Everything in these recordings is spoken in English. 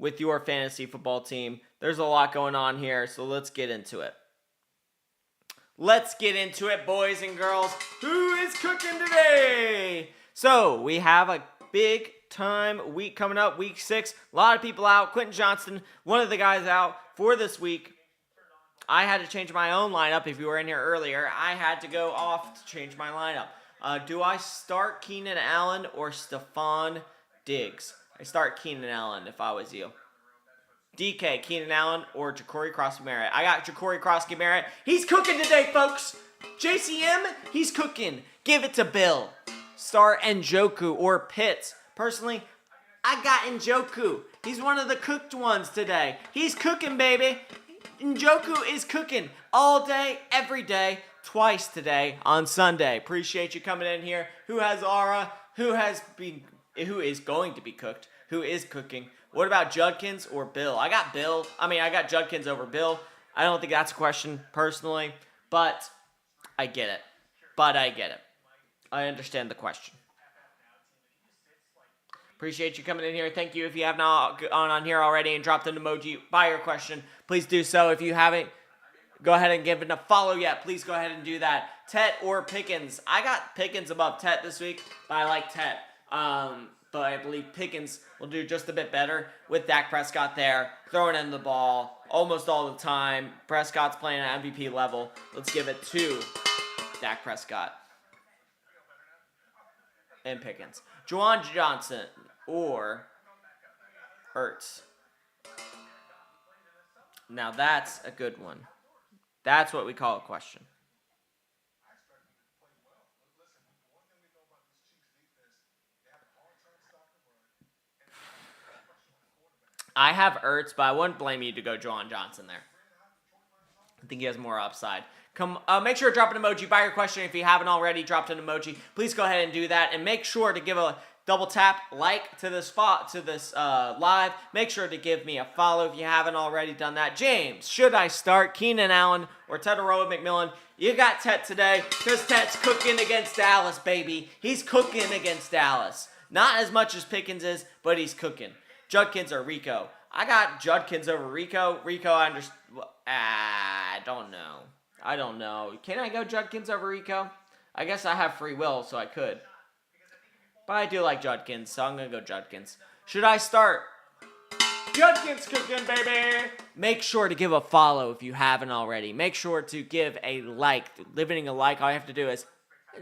with your fantasy football team. There's a lot going on here, so let's get into it. Let's get into it, boys and girls. Who is cooking today? So, we have a big time week coming up, week 6. A lot of people out. Quentin Johnston, one of the guys out for this week. I had to change my own lineup. If you were in here earlier, I had to go off to change my lineup. Do I start Keenan Allen or Stephon Diggs? I start Keenan Allen if I was you. DK, Keenan Allen, or Ja'Cory Crosby-Merritt. I got Ja'Cory Crosby-Merritt. He's cooking today, folks. JCM, he's cooking. Give it to Bill. Start Njoku or Pitts. Personally, I got Njoku. He's one of the cooked ones today. He's cooking, baby. Njoku is cooking all day, every day, twice today on Sunday. Appreciate you coming in here. Who has Aura? Who is going to be cooked? Who is cooking? What about Judkins or Bill? I got Judkins over Bill. I don't think that's a question personally, but I get it. I understand the question. Appreciate you coming in here. Thank you. If you have not gone on here already and dropped an emoji by your question, please do so. If you haven't, go ahead and give it a follow yet. Please go ahead and do that. Tet or Pickens? I got Pickens above Tet this week, but I like Tet. But I believe Pickens will do just a bit better with Dak Prescott there, throwing in the ball almost all the time. Prescott's playing at MVP level. Let's give it to Dak Prescott and Pickens. Juwan Johnson or Ertz? Now that's a good one. That's what we call a question. I have Ertz, but I wouldn't blame you to go Juwan Johnson there. I think he has more upside. Make sure to drop an emoji by your question. If you haven't already dropped an emoji, please go ahead and do that. And make sure to give a double tap like to this live. Make sure to give me a follow if you haven't already done that. James, should I start Keenan Allen or Teteroa McMillan? You got Tet today because Tet's cooking against Dallas, baby. He's cooking against Dallas. Not as much as Pickens is, but he's cooking. Judkins or Rico? I got Judkins over Rico. Rico, I don't know. Can I go Judkins over Rico? I guess I have free will, so I could. But I do like Judkins, so I'm going to go Judkins. Should I start? Judkins cooking, baby! Make sure to give a follow if you haven't already. Make sure to give a like. Leaving a like, all you have to do is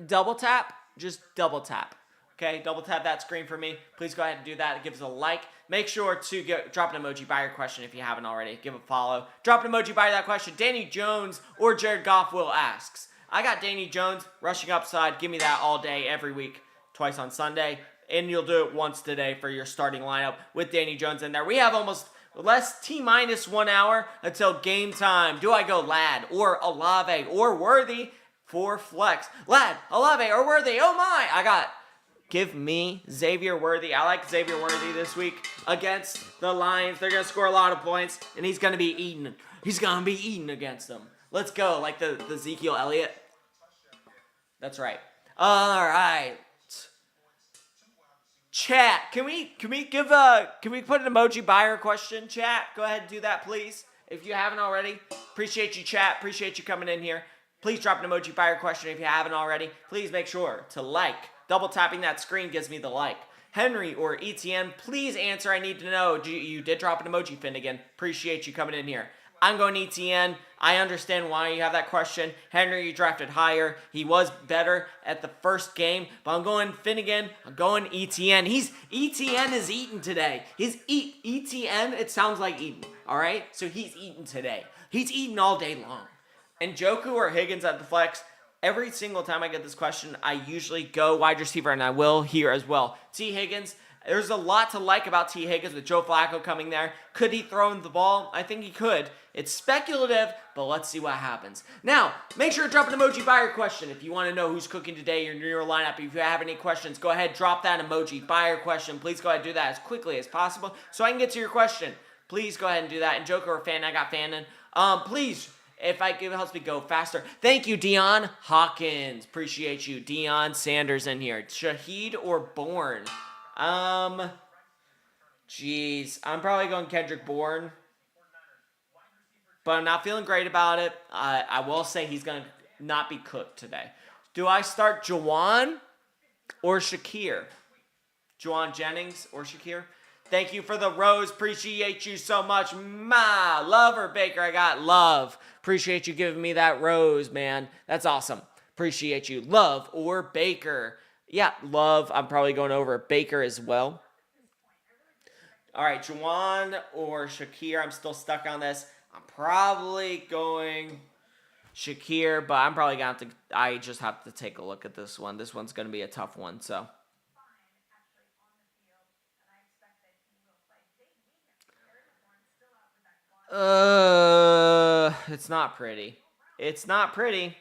double tap. Just double tap. Okay, double tap that screen for me. Please go ahead and do that. It gives us a like. Make sure to drop an emoji by your question if you haven't already. Give a follow. Drop an emoji by that question. Danny Jones or Jared Goff will asks. I got Danny Jones, rushing upside. Give me that all day, every week, twice on Sunday. And you'll do it once today for your starting lineup with Danny Jones in there. We have almost less T-minus 1 hour until game time. Do I go Lad or Olave or Worthy for flex? Lad, Olave, or Worthy? Oh my! Give me Xavier Worthy. I like Xavier Worthy this week against the Lions. They're going to score a lot of points, and he's going to be eaten. He's going to be eaten against them. Let's go, like the Ezekiel Elliott. That's right. All right. Chat, can we put an emoji by our question? Chat, go ahead and do that, please. If you haven't already, appreciate you, chat. Appreciate you coming in here. Please drop an emoji by your question if you haven't already. Please make sure to like. Double tapping that screen gives me the like. Henry or ETN, please answer. I need to know. You did drop an emoji, Finnegan. Appreciate you coming in here. I'm going ETN. I understand why you have that question. Henry, you drafted higher. He was better at the first game, but I'm going Finnegan. I'm going ETN. ETN is eating today. ETN, it sounds like eating. All right? So he's eating today. He's eating all day long. And Njoku or Higgins at the flex. Every single time I get this question, I usually go wide receiver, and I will here as well. T. Higgins, there's a lot to like about T. Higgins with Joe Flacco coming there. Could he throw the ball? I think he could. It's speculative, but let's see what happens. Now, make sure to drop an emoji by your question. If you want to know who's cooking today in your lineup, if you have any questions, go ahead, drop that emoji by your question. Please go ahead and do that as quickly as possible so I can get to your question. Please go ahead and do that. And Joker or Fan, I got Fannin. Please, if it helps me go faster. Thank you, Dion Hawkins. Appreciate you. Dion Sanders in here. Shaheed or Bourne? Jeez, I'm probably going Kendrick Bourne, but I'm not feeling great about it. I will say he's going to not be cooked today. Do I start Jawan or Shakir? Juwan Jennings or Shakir? Thank you for the rose. Appreciate you so much. Love or Baker? I got love. Appreciate you giving me that rose, man. That's awesome. Appreciate you. Love or Baker? Yeah, love. I'm probably going over Baker as well. All right, Juwan or Shakir? I'm still stuck on this. I'm probably going Shakir, but I'm probably going to have to. I just have to take a look at this one. This one's going to be a tough one, so. It's not pretty. It's not pretty.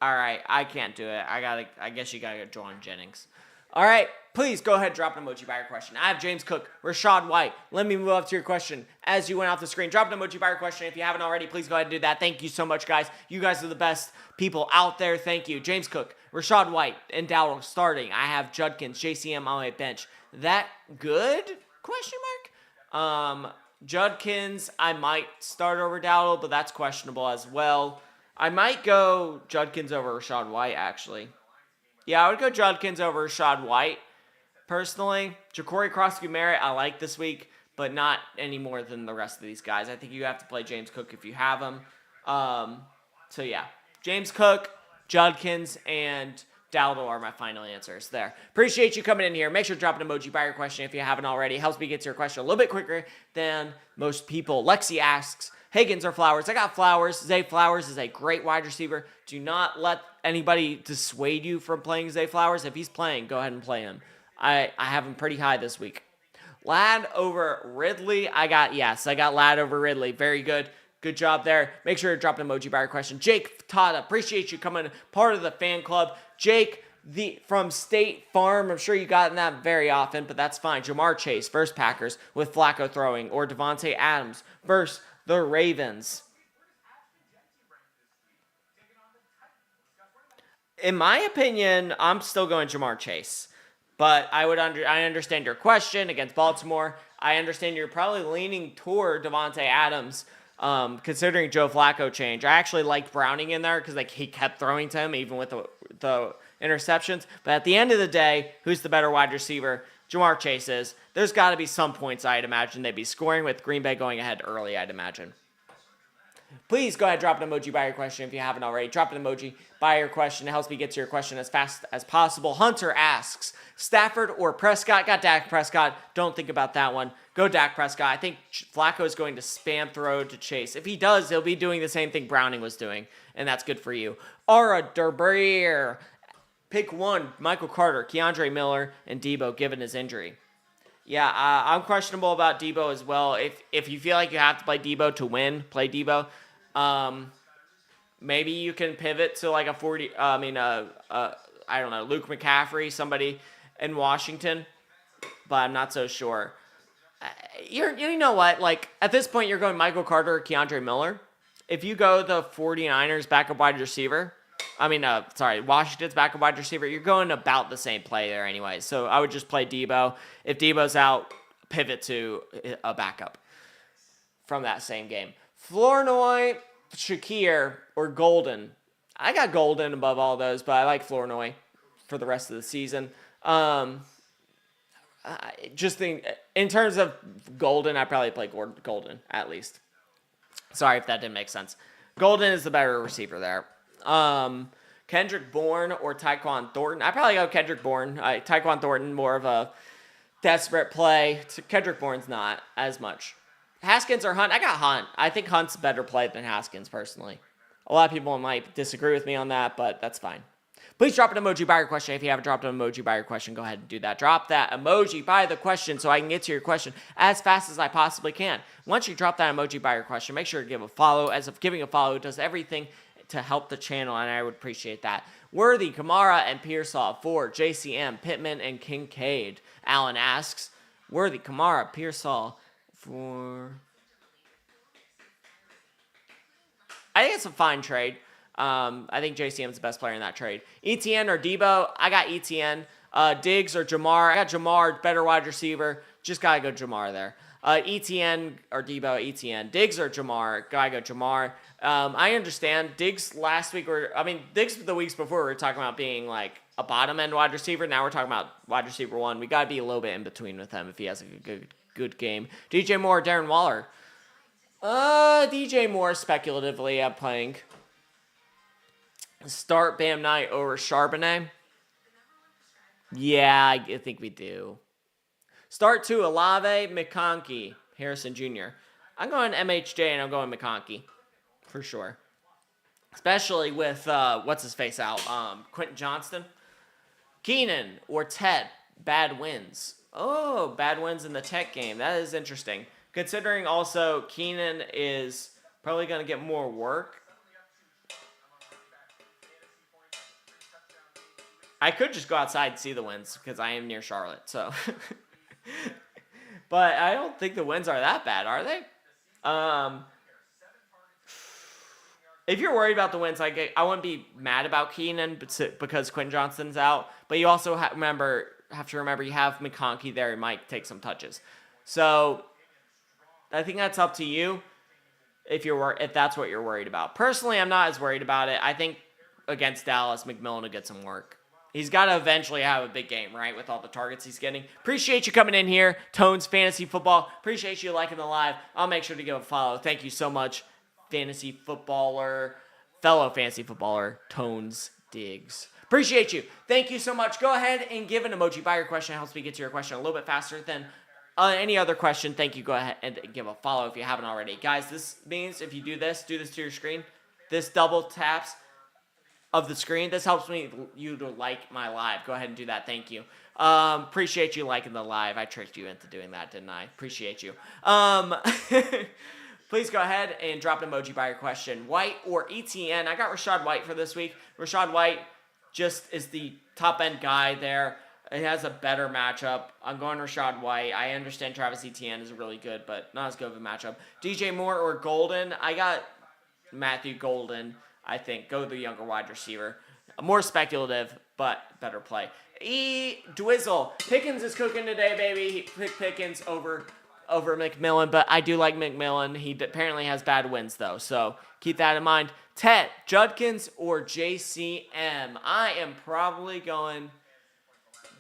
All right, I can't do it. I guess you gotta get Juwan Jennings. All right, please go ahead, drop an emoji by your question. I have James Cook, Rashad White. Let me move up to your question as you went off the screen. Drop an emoji by your question. If you haven't already, please go ahead and do that. Thank you so much, guys. You guys are the best people out there. Thank you. James Cook, Rashad White, and Dowdle starting. I have Judkins, JCM on my bench. That good? Question mark. Judkins, I might start over Dowdle, but that's questionable as well. I might go Judkins over Rashad White, actually. Yeah, I would go Judkins over Rashad White, personally. Ja'Cory Cross-Merritt, I like this week, but not any more than the rest of these guys. I think you have to play James Cook if you have him. So, yeah. James Cook, Judkins, and Dowdle are my final answers there. Appreciate you coming in here. Make sure to drop an emoji by your question if you haven't already. It helps me get to your question a little bit quicker than most people. Lexi asks, Higgins or Flowers? I got Flowers. Zay Flowers is a great wide receiver. Do not let anybody dissuade you from playing Zay Flowers. If he's playing, go ahead and play him. I have him pretty high this week. Ladd over Ridley. I got Ladd over Ridley. Very good. Good job there. Make sure to drop an emoji by your question. Jake Tada, appreciate you coming part of the fan club. Jake, from State Farm. I'm sure you gotten that very often, but that's fine. Jamar Chase versus Packers with Flacco throwing, or Devontae Adams versus the Ravens. In my opinion, I'm still going Jamar Chase. But I understand your question against Baltimore. I understand you're probably leaning toward Devontae Adams, considering Joe Flacco change. I actually liked Browning in there because he kept throwing to him even with the interceptions. But at the end of the day, who's the better wide receiver? Jamar Chase is. There's got to be some points I'd imagine they'd be scoring with Green Bay going ahead early, I'd imagine. Please go ahead, drop an emoji by your question if you haven't already. Drop an emoji by your question. It helps me get to your question as fast as possible. Hunter asks, Stafford or Prescott? Got Dak Prescott. Don't think about that one. Go Dak Prescott. I think Flacco is going to spam throw to Chase. If he does, he'll be doing the same thing Browning was doing, and that's good for you. Ara Derbrier. Pick one, Michael Carter, Keandre Miller, and Debo, given his injury. Yeah, I'm questionable about Debo as well. If you feel like you have to play Debo to win, play Debo. Maybe you can pivot to like a 40. I don't know, Luke McCaffrey, somebody in Washington, but I'm not so sure. You know what? Like at this point, you're going Michael Carter or Keandre Miller. If you go the 49ers backup wide receiver. Washington's backup wide receiver. You're going about the same play there anyway. So I would just play Debo. If Debo's out, pivot to a backup from that same game. Flournoy, Shakir, or Golden. I got Golden above all those, but I like Flournoy for the rest of the season. Just think, in terms of Golden, I probably play Golden at least. Sorry if that didn't make sense. Golden is the better receiver there. Kendrick Bourne or Tyquan Thornton. I probably go Kendrick Bourne. Tyquan Thornton, more of a desperate play. Kendrick Bourne's not as much. Haskins or Hunt? I got Hunt. I think Hunt's a better play than Haskins, personally. A lot of people might disagree with me on that, but that's fine. Please drop an emoji by your question. If you haven't dropped an emoji by your question, go ahead and do that. Drop that emoji by the question so I can get to your question as fast as I possibly can. Once you drop that emoji by your question, make sure to give a follow. As of giving a follow, it does everything to help the channel, and I would appreciate that. Worthy, Kamara, and Pearsall for JCM, Pittman, and Kincaid. Alan asks, Worthy, Kamara, Pearsall for... I think it's a fine trade. I think JCM's the best player in that trade. ETN or Debo? I got ETN. Diggs or Jamar? I got Jamar, better wide receiver. Just gotta go Jamar there. ETN or Debo? ETN. Diggs or Jamar? Gotta go Jamar. I understand Diggs last week, Diggs the weeks before we were talking about being like a bottom end wide receiver. Now we're talking about wide receiver 1. We gotta be a little bit in between with him if he has a good game. DJ Moore or Darren Waller? DJ Moore speculatively I'm playing. Start Bam Knight over Charbonnet? Yeah, I think we do. Start 2 Olave, McConkey, Harrison Jr. I'm going MHJ and I'm going McConkey. For sure. Especially with, what's-his-face out? Quentin Johnston. Keenan or Ted, bad wins. Oh, bad wins in the Tech game. That is interesting. Considering also Keenan is probably going to get more work. I could just go outside and see the wins because I am near Charlotte. So, but I don't think the wins are that bad, are they? If you're worried about the wins, I wouldn't be mad about Keenan because Quentin Johnston's out. But you also have to remember you have McConkey there. He might take some touches. So I think that's up to you if that's what you're worried about. Personally, I'm not as worried about it. I think against Dallas, McMillan will get some work. He's got to eventually have a big game, right, with all the targets he's getting. Appreciate you coming in here, Tones Fantasy Football. Appreciate you liking the live. I'll make sure to give a follow. Thank you so much, fellow fantasy footballer, Tones Diggs. Appreciate you. Thank you so much. Go ahead and give an emoji by your question. It helps me get to your question a little bit faster than any other question. Thank you. Go ahead and give a follow if you haven't already. Guys, this means if you do this to your screen, this double taps of the screen. This helps you to like my live. Go ahead and do that. Thank you. Appreciate you liking the live. I tricked you into doing that, didn't I? Appreciate you. Please go ahead and drop an emoji by your question. White or ETN? I got Rachaad White for this week. Rachaad White just is the top end guy there. It has a better matchup. I'm going Rachaad White. I understand Travis Etienne is really good, but not as good of a matchup. DJ Moore or Golden? I got Matthew Golden. I think go the younger wide receiver. More speculative, but better play. Dwizzle. Pickens is cooking today, baby. He picked Pickens over McMillan, but I do like McMillan. He apparently has bad wins, though, so keep that in mind. Tet, Judkins, or JCM? I am probably going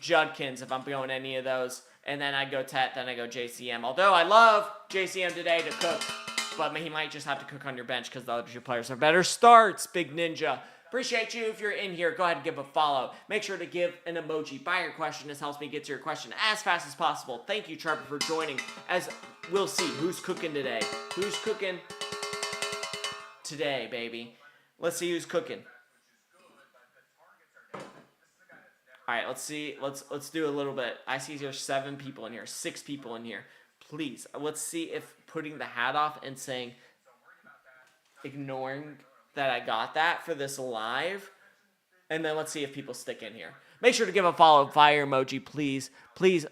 Judkins if I'm going any of those, and then I go Tet, then I go JCM. Although I love JCM today to cook, but he might just have to cook on your bench because the other two players have better starts, Big Ninja. Appreciate you. If you're in here, go ahead and give a follow. Make sure to give an emoji by your question. This helps me get to your question as fast as possible. Thank you, Trevor, for joining. As we'll see who's cooking today. Who's cooking today, baby? Let's see who's cooking. All right, let's see. Let's do a little bit. I see there's 7 people in here, 6 people in here. Please, let's see if putting the hat off and saying, ignoring that I got that for this live, and then let's see if people stick in here. Make sure to give a follow, fire emoji, please. Please,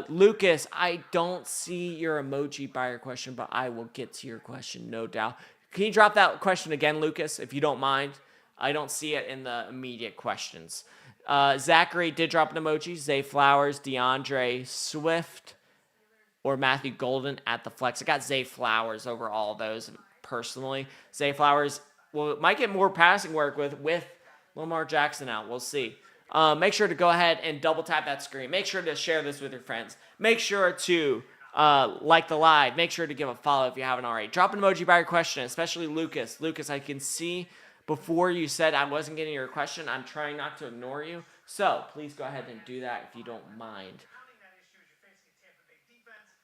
Lucas, I don't see your emoji by your question, but I will get to your question, no doubt. Can you drop that question again, Lucas, if you don't mind? I don't see it in the immediate questions. Zachary did drop an emoji. Zay Flowers, DeAndre Swift, or Matthew Golden at the flex. I got Zay Flowers over all those personally. Zay Flowers might get more passing work with Lamar Jackson out. We'll see. Make sure to go ahead and double tap that screen. Make sure to share this with your friends. Make sure to like the live. Make sure to give a follow if you haven't already. Drop an emoji by your question, especially Lucas. Lucas, I can see before you said I wasn't getting your question. I'm trying not to ignore you. So please go ahead and do that if you don't mind.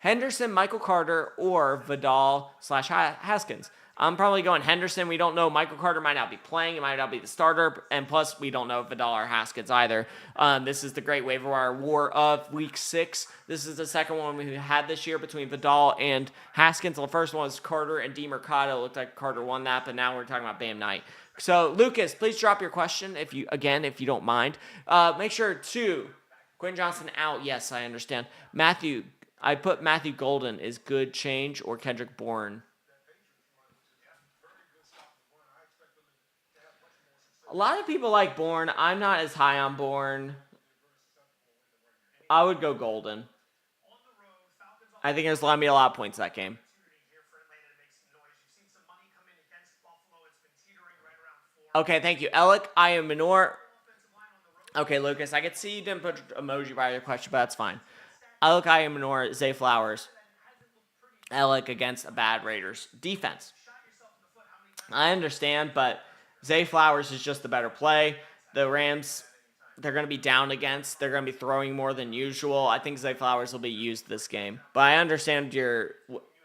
Henderson, Michael Carter, or Vidal/Haskins. I'm probably going Henderson. We don't know. Michael Carter might not be playing. He might not be the starter. And plus, we don't know if Vidal or Haskins either. This is the great waiver wire war of Week 6. This is the second one we had this year between Vidal and Haskins. The first one was Carter and DeMercado. It looked like Carter won that, but now we're talking about Bam Knight. So, Lucas, please drop your question if you don't mind. Make sure to Quentin Johnston out. Yes, I understand. Matthew, I put Matthew Golden is good change or Kendrick Bourne. A lot of people like Bourne. I'm not as high on Bourne. I would go Golden. I think there's going to be a lot of points that game. Okay, thank you. Alec, I am Minor. Okay, Lucas, I could see you didn't put emoji by your question, but that's fine. Alec, I am Minor, Zay Flowers. Alec against a bad Raiders defense. I understand, but Zay Flowers is just the better play. The Rams, they're going to be down against. They're going to be throwing more than usual. I think Zay Flowers will be used this game. But I understand your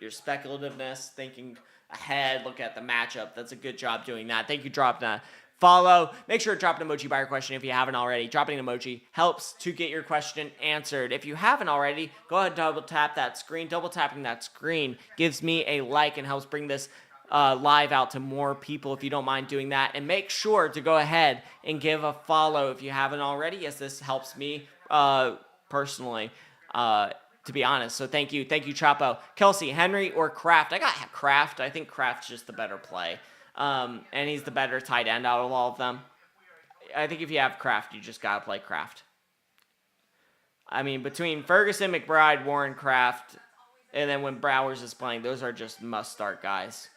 speculativeness, thinking ahead, look at the matchup. That's a good job doing that. Thank you, Drop that. Follow. Make sure to drop an emoji by your question if you haven't already. Dropping an emoji helps to get your question answered. If you haven't already, go ahead and double tap that screen. Double tapping that screen gives me a like and helps bring this live out to more people if you don't mind doing that. And make sure to go ahead and give a follow if you haven't already, as this helps me personally, to be honest. So thank you. Thank you, Chapo. Kelsey, Henry, or Kraft? I got Kraft. I think Kraft's just the better play. And he's the better tight end out of all of them. I think if you have Kraft, you just got to play Kraft. I mean, between Ferguson, McBride, Warren, Kraft, and then when Bowers is playing, those are just must-start guys.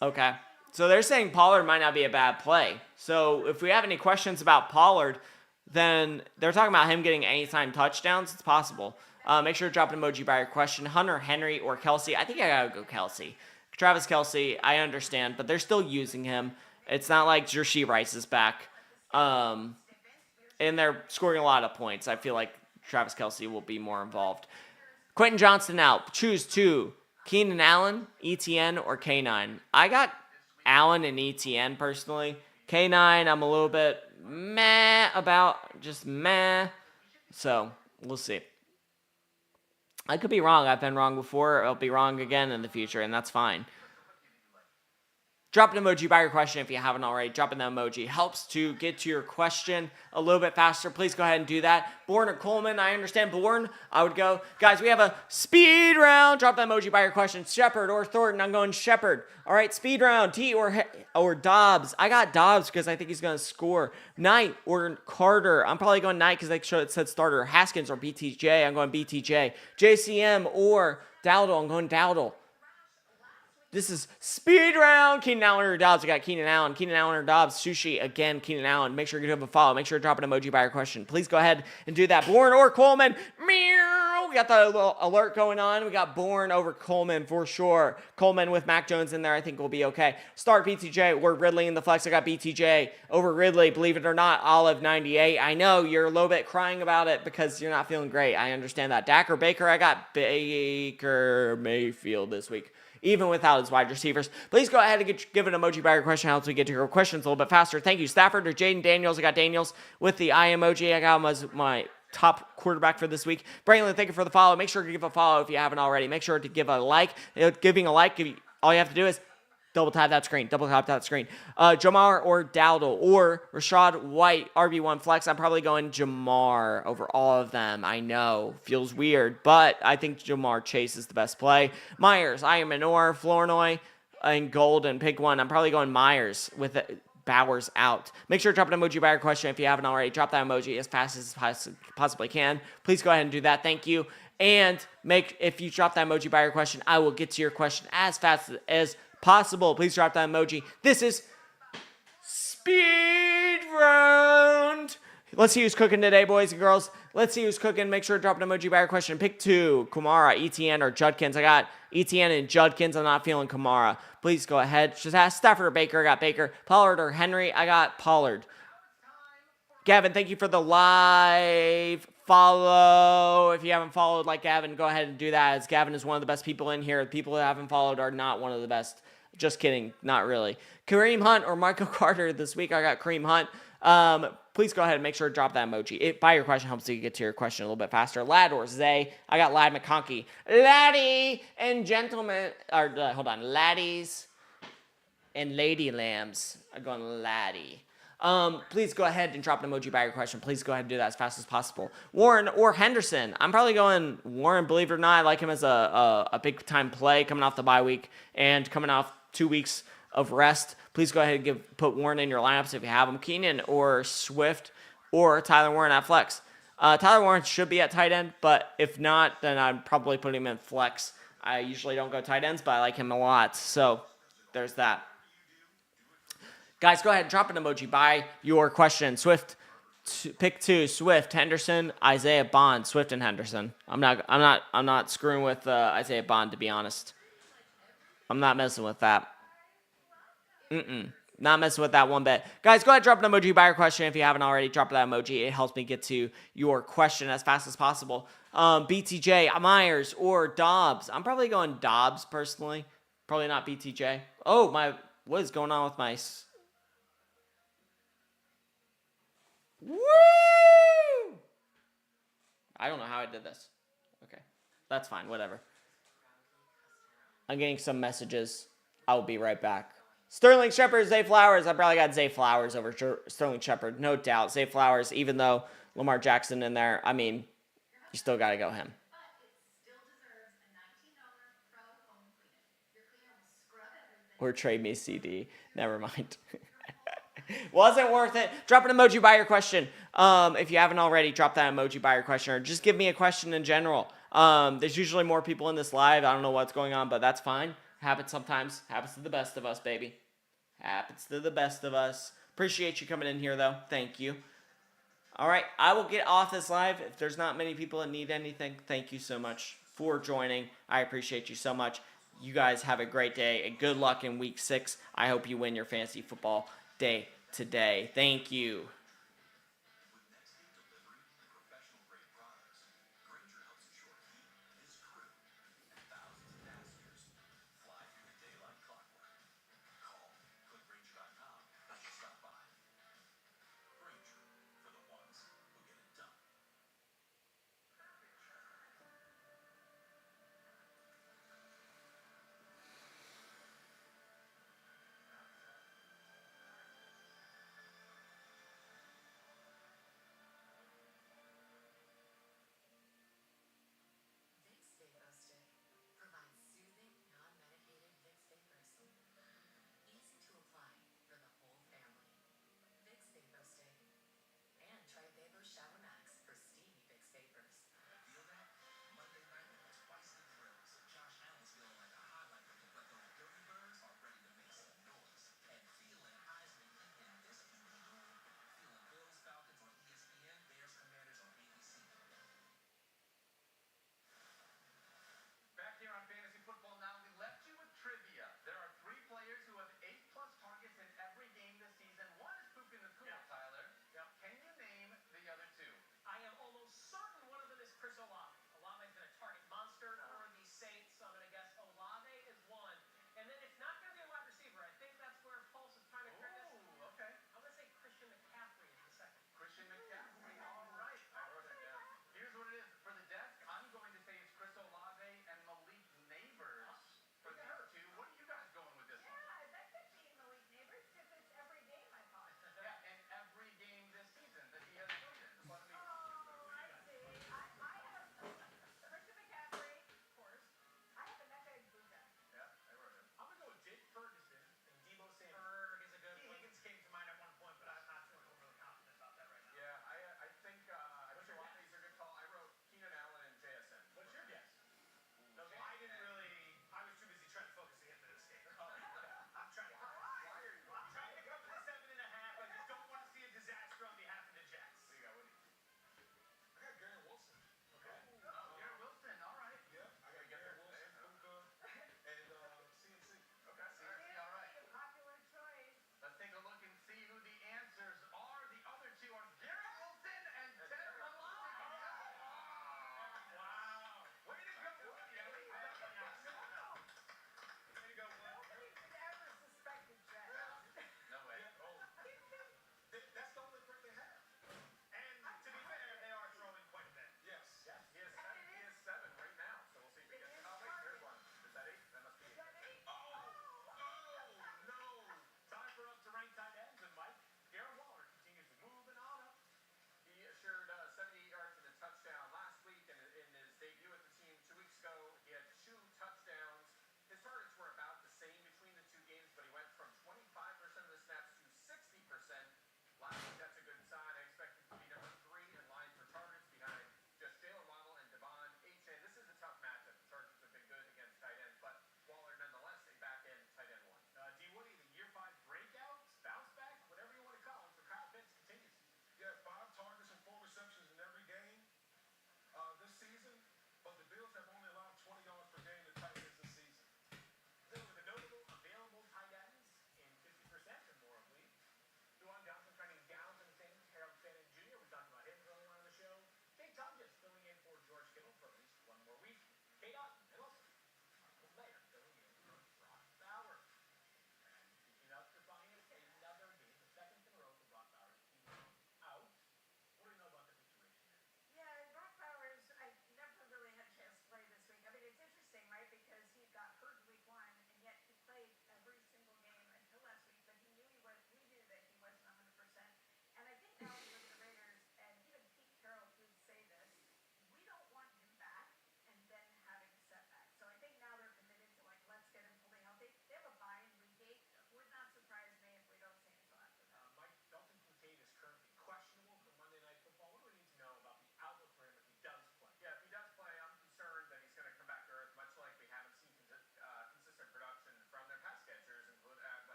Okay. So they're saying Pollard might not be a bad play. So if we have any questions about Pollard, then they're talking about him getting anytime touchdowns. It's possible. Make sure to drop an emoji by your question. Hunter, Henry, or Kelsey. I think I gotta go Kelsey. Travis Kelsey, I understand, but they're still using him. It's not like Jershie Rice is back. And they're scoring a lot of points. I feel like Travis Kelsey will be more involved. Quentin Johnston out. Choose two. Keenan Allen, ETN, or K9. I got Allen and ETN personally. K9, I'm a little bit meh about. Just meh. So, we'll see. I could be wrong. I've been wrong before. I'll be wrong again in the future, and that's fine. Drop an emoji by your question if you haven't already. Dropping that emoji helps to get to your question a little bit faster. Please go ahead and do that. Bourne or Coleman, I understand. Bourne, I would go. Guys, we have a speed round. Drop that emoji by your question. Shepard or Thornton, I'm going Shepard. All right, speed round. T or Dobbs. I got Dobbs because I think he's going to score. Knight or Carter. I'm probably going Knight because it said starter. Haskins or BTJ. I'm going BTJ. JCM or Dowdle. I'm going Dowdle. This is speed round. Keenan Allen or Dobbs. I got Keenan Allen. Keenan Allen or Dobbs. Sushi again. Keenan Allen. Make sure you give him a follow. Make sure to drop an emoji by your question. Please go ahead and do that. Bourne or Coleman. Meow. We got the little alert going on. We got Bourne over Coleman for sure. Coleman with Mac Jones in there, I think will be okay. Start BTJ or Ridley in the flex. I got BTJ over Ridley. Believe it or not, Olive 98. I know you're a little bit crying about it because you're not feeling great. I understand that. Dak or Baker. I got Baker Mayfield this week, even without his wide receivers. Please go ahead and give an emoji by your question. Helps me get to your questions a little bit faster. Thank you. Stafford or Jaden Daniels. I got Daniels with the eye emoji. I got him as my top quarterback for this week. Braylon, thank you for the follow. Make sure to give a follow if you haven't already. Make sure to give a like. Giving a like, all you have to do is double tap that screen. Double tap that screen. Jamar or Dowdle or Rashad White, RB1 flex. I'm probably going Jamar over all of them. I know. Feels weird, but I think Jamar Chase is the best play. Myers, I am Minor, Flournoy, and Golden. Pick one. I'm probably going Myers with Bowers out. Make sure to drop an emoji by your question if you haven't already. Drop that emoji as fast as possibly can. Please go ahead and do that. Thank you. And if you drop that emoji by your question, I will get to your question as fast as possible. Please drop that emoji. This is speed round. Let's see who's cooking today, boys and girls. Let's see who's cooking. Make sure to drop an emoji by your question. Pick two. Kamara, ETN, or Judkins. I got ETN and Judkins. I'm not feeling Kamara. Please go ahead. Just ask Stafford or Baker. I got Baker. Pollard or Henry. I got Pollard. Gavin, thank you for the live follow. If you haven't followed like Gavin, go ahead and do that, as Gavin is one of the best people in here. The people who haven't followed are not one of the best. Just kidding. Not really. Kareem Hunt or Michael Carter this week. I got Kareem Hunt. Please go ahead and make sure to drop that emoji. By your question helps you get to your question a little bit faster. Lad or Zay. I got Lad McConkey. Laddie and gentlemen. Hold on. Laddies and lady lambs. I'm going Laddie. Please go ahead and drop an emoji by your question. Please go ahead and do that as fast as possible. Warren or Henderson. I'm probably going Warren, believe it or not. I like him as a big-time play coming off the bye week and coming off 2 weeks of rest, please go ahead and put Warren in your lineups if you have him. Keenan or Swift or Tyler Warren at flex. Tyler Warren should be at tight end, but if not, then I'd probably put him in flex. I usually don't go tight ends, but I like him a lot. So there's that. Guys, go ahead and drop an emoji by your question. Swift, pick 2. Swift, Henderson, Isaiah Bond. Swift and Henderson. I'm not screwing with Isaiah Bond, to be honest. I'm not messing with that. Not messing with that one bit. Guys, go ahead and drop an emoji by your question if you haven't already. Drop that emoji. It helps me get to your question as fast as possible. BTJ, Myers, or Dobbs. I'm probably going Dobbs, personally. Probably not BTJ. Oh, what is going on with my... Woo! I don't know how I did this. Okay. That's fine. Whatever. I'm getting some messages. I'll be right back. Sterling Shepard, Zay Flowers. I probably got Zay Flowers over Sterling Shepard. No doubt. Zay Flowers, even though Lamar Jackson in there, I mean, you still got to go him. Or trade me CD. Never mind. Wasn't worth it. Drop an emoji by your question. If you haven't already, drop that emoji by your question. Or just give me a question in general. There's usually more people in this live. I don't know what's going on, but that's fine. Happens sometimes. Happens to the best of us, baby. Happens to the best of us. Appreciate you coming in here, though. Thank you. All right. I will get off this live. If there's not many people that need anything, thank you so much for joining. I appreciate you so much. You guys have a great day, and good luck in week 6. I hope you win your fantasy football day today. Thank you.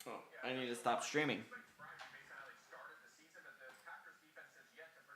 Oh, I need to stop streaming.